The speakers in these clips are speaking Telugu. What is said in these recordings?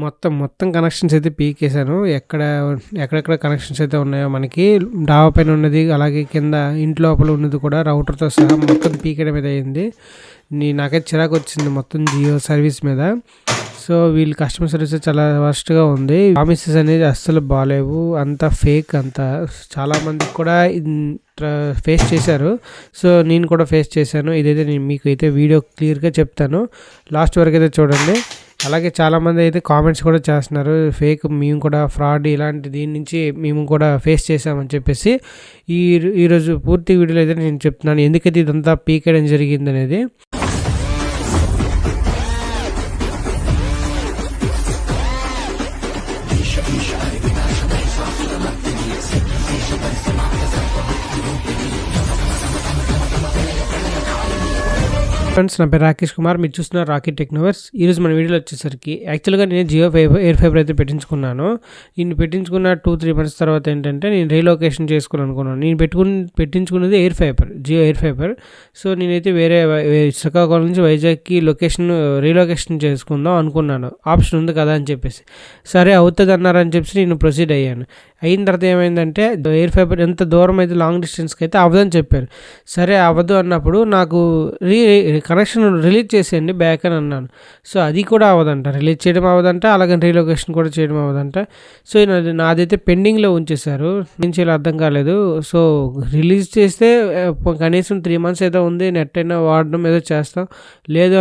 మొత్తం కనెక్షన్స్ అయితే పీకేశాను. ఎక్కడెక్కడ కనెక్షన్స్ అయితే ఉన్నాయో మనకి డాబా పైన ఉన్నది, అలాగే కింద ఇంటి లోపల ఉన్నది కూడా రౌటర్తో సహా మొత్తం పీకేయడం అయితే అయింది. నాకైతే చిరాకు వచ్చింది మొత్తం జియో సర్వీస్ మీద. సో వీళ్ళ కస్టమర్ సర్వీస్ చాలా వర్స్ట్గా ఉంది. ప్రామిసెస్ అనేది అస్సలు బాగాలేవు, అంతా ఫేక్, అంతా చాలామందికి కూడా ఫేస్ చేశారు. సో నేను కూడా ఫేస్ చేశాను. ఇదైతే నేను మీకు అయితే వీడియో క్లియర్గా చెప్తాను, లాస్ట్ వరకు అయితే చూడండి. అలాగే చాలామంది అయితే కామెంట్స్ కూడా చేస్తున్నారు, ఫేక్, మేము కూడా ఫ్రాడ్ ఇలాంటి దీని నుంచి మేము కూడా ఫేస్ చేసామని చెప్పేసి. ఈరోజు పూర్తి వీడియోలో అయితే నేను చెప్తున్నాను ఎందుకైతే ఇదంతా పీకేయడం జరిగింది అనేది. ఫ్రెండ్స్, నా పేరు రాకేష్ కుమార్, మీరు చూస్తున్నారు రాకెట్ టెక్నోవర్స్. ఈరోజు మన వీడియోలో వచ్చేసరికి యాక్చువల్గా నేను జియో ఎయిర్ ఫైబర్ అయితే పెట్టించుకున్నాను. నేను పెట్టించుకున్న 2-3 months తర్వాత ఏంటంటే నేను రీలొకేషన్ అనుకున్నాను. నేను పెట్టించుకున్నది జియో ఎయిర్ ఫైబర్. సో నేనైతే వేరే శ్రీకాకుళం నుంచి వైజాగ్కి రీలొకేషన్ చేసుకుందాం అనుకున్నాను, ఆప్షన్ ఉంది కదా అని చెప్పేసి. సరే అవుతుంది అన్నారని చెప్పేసి నేను ప్రొసీడ్ అయ్యాను. అయిన తర్వాత ఏమైందంటే ఎయిర్ ఫైబర్ ఎంత దూరం అయితే లాంగ్ డిస్టెన్స్కి అయితే అవ్వదని చెప్పారు. సరే అవ్వదు అన్నప్పుడు నాకు కనెక్షన్ రిలీజ్ చేసేయండి బ్యాక్ అని అన్నాను. సో అది కూడా అవ్వదంట, రిలీజ్ చేయడం అవ్వదంట, అలాగే రీలొకేషన్ కూడా చేయడం అవ్వదంట. సో నాదైతే పెండింగ్లో ఉంచేశారు, నేను చేయాలో అర్థం కాలేదు. సో రిలీజ్ చేస్తే కనీసం 3 months ఏదో ఉంది, నెట్ అయినా వాడడం ఏదో చేస్తాం, లేదు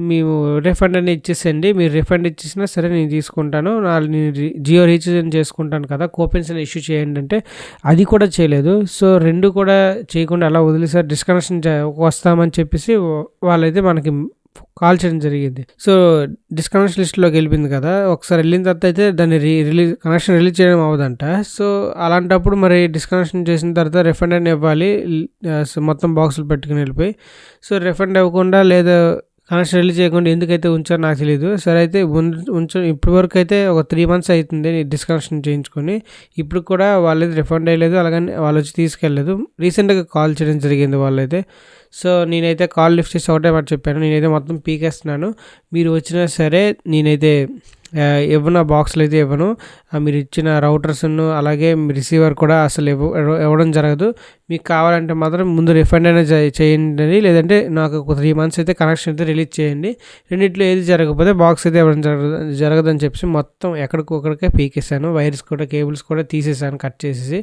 మేము రిఫండ్ అనేది ఇచ్చేసేయండి. మీరు రిఫండ్ ఇచ్చేసినా సరే నేను తీసుకుంటాను, నేను జియో రీఛార్జ్ చేసుకుంటాను కదా, కూపన్స్ అని ఇష్యూ చేయండి అంటే అది కూడా చేయలేదు. సో రెండు కూడా చేయకుండా అలా వదిలేసారు. డిస్కనెక్షన్ వస్తామని చెప్పేసి వాళ్ళైతే మనకి కాల్ చేయడం జరిగింది. సో డిస్కనెక్షన్ లిస్ట్లోకి వెళ్ళింది కదా, ఒకసారి వెళ్ళిన తర్వాత అయితే దాన్ని కనెక్షన్ రిలీజ్ చేయడం అవ్వదంట. సో అలాంటప్పుడు మరి డిస్కనెక్షన్ చేసిన తర్వాత రిఫండ్ అని ఇవ్వాలి, మొత్తం బాక్సులు పెట్టుకుని వెళ్ళిపోయి. సో రిఫండ్ ఇవ్వకుండా లేదా కనెక్షన్ రిలీజ్ చేయకుండా ఎందుకైతే ఉంచారో నాకు తెలియదు. సరే అయితే ఇప్పటి వరకు అయితే ఒక 3 months అవుతుంది డిస్కనెక్షన్ చేయించుకొని. ఇప్పుడు కూడా వాళ్ళైతే రిఫండ్ అయ్యలేదు, అలాగని వాళ్ళు వచ్చి తీసుకెళ్ళలేదు. రీసెంట్గా కాల్ చేయడం జరిగింది వాళ్ళైతే. సో నేనైతే కాల్ లిఫ్ట్ చేసి ఒకటే మాట చెప్పాను, నేనైతే మొత్తం పీకేస్తున్నాను, మీరు వచ్చినా సరే నేనైతే ఇవ్వను, బాక్స్లో అయితే ఇవ్వను, మీరు ఇచ్చిన రౌటర్స్ను అలాగే రిసీవర్ కూడా అసలు ఇవ్వడం జరగదు. మీకు కావాలంటే మాత్రం ముందు రిఫండ్ అయినా చేయండి, లేదంటే నాకు ఒక 3 months అయితే కనెక్షన్ అయితే రిలీజ్ చేయండి, రెండింటిలో ఏది జరగకపోతే బాక్స్ అయితే ఇవ్వడం జరగదని చెప్పేసి మొత్తం ఎక్కడికొక్కడికే పీకేసాను. వైర్స్ కూడా, కేబుల్స్ కూడా తీసేసాను కట్ చేసేసి.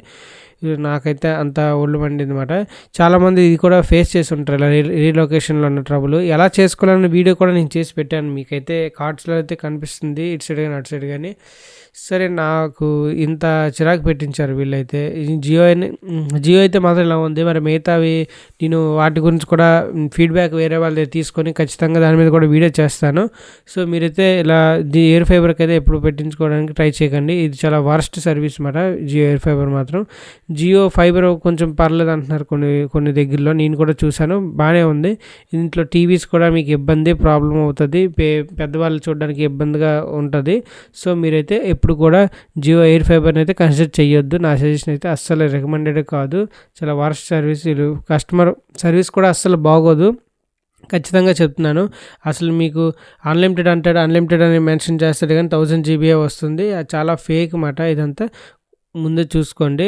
నాకైతే అంత ఒళ్ళు మండింది అనమాట. చాలామంది ఇది కూడా ఫేస్ చేసి ఉంటారు, ఇలా రీలొకేషన్లో ఉన్న ట్రబుల్. ఎలా చేసుకోవాలన్న వీడియో కూడా నేను చేసి పెట్టాను, మీకైతే కార్డ్స్లో అయితే కనిపిస్తుంది, ఇటు సైడ్ కానీ అటు సైడ్ కానీ. సరే నాకు ఇంత చిరాకు పెట్టించారు వీళ్ళైతే. జియో అయితే మాత్రం ఇలా ఉంది. మరి మిగతావి నేను వాటి గురించి కూడా ఫీడ్బ్యాక్ వేరే వాళ్ళ తీసుకొని ఖచ్చితంగా దాని మీద కూడా వీడియో చేస్తాను. సో మీరైతే ఇలా ఎయిర్ ఫైబర్కి అయితే ఎప్పుడు పెట్టించుకోవడానికి ట్రై చేయకండి, ఇది చాలా వర్స్ట్ సర్వీస్ అన్నమాట జియో ఎయిర్ ఫైబర్ మాత్రం. జియో ఫైబర్ కొంచెం పర్లేదు అంటున్నారు కొన్ని దగ్గరలో, నేను కూడా చూశాను, బాగానే ఉంది. ఇంట్లో టీవీస్ కూడా మీకు ప్రాబ్లం అవుతుంది, పెద్దవాళ్ళు చూడడానికి ఇబ్బందిగా ఉంటుంది. సో మీరైతే ఎప్పుడు కూడా జియో ఎయిర్ ఫైబర్ని అయితే కన్సిడర్ చేయొద్దు. నా సజెషన్ అయితే అస్సలు రికమెండెడ్ కాదు, చాలా వర్స్ట్ సర్వీస్. కస్టమర్ సర్వీస్ కూడా అస్సలు బాగోదు, ఖచ్చితంగా చెప్తున్నాను. అసలు మీకు అన్లిమిటెడ్ అని మెన్షన్ చేస్తాడు కానీ 1000 GB వస్తుంది, అది చాలా ఫేక్ మాట. ఇదంతా ముందే చూసుకోండి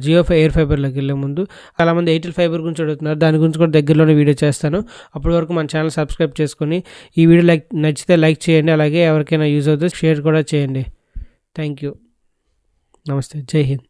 జియో ఎయిర్ ఫైబర్లోకి వెళ్ళే ముందు. చాలామంది ఎయిర్టెల్ ఫైబర్ గురించి అడుగుతున్నారు, దాని గురించి కూడా దగ్గరలోనే వీడియో చేస్తాను. అప్పటి వరకు మన ఛానల్ సబ్స్క్రైబ్ చేసుకొని ఈ వీడియో నచ్చితే లైక్ చేయండి, అలాగే ఎవరికైనా యూజ్ అవుతుంది షేర్ కూడా చేయండి. థ్యాంక్ యూ, నమస్తే, జై హింద్.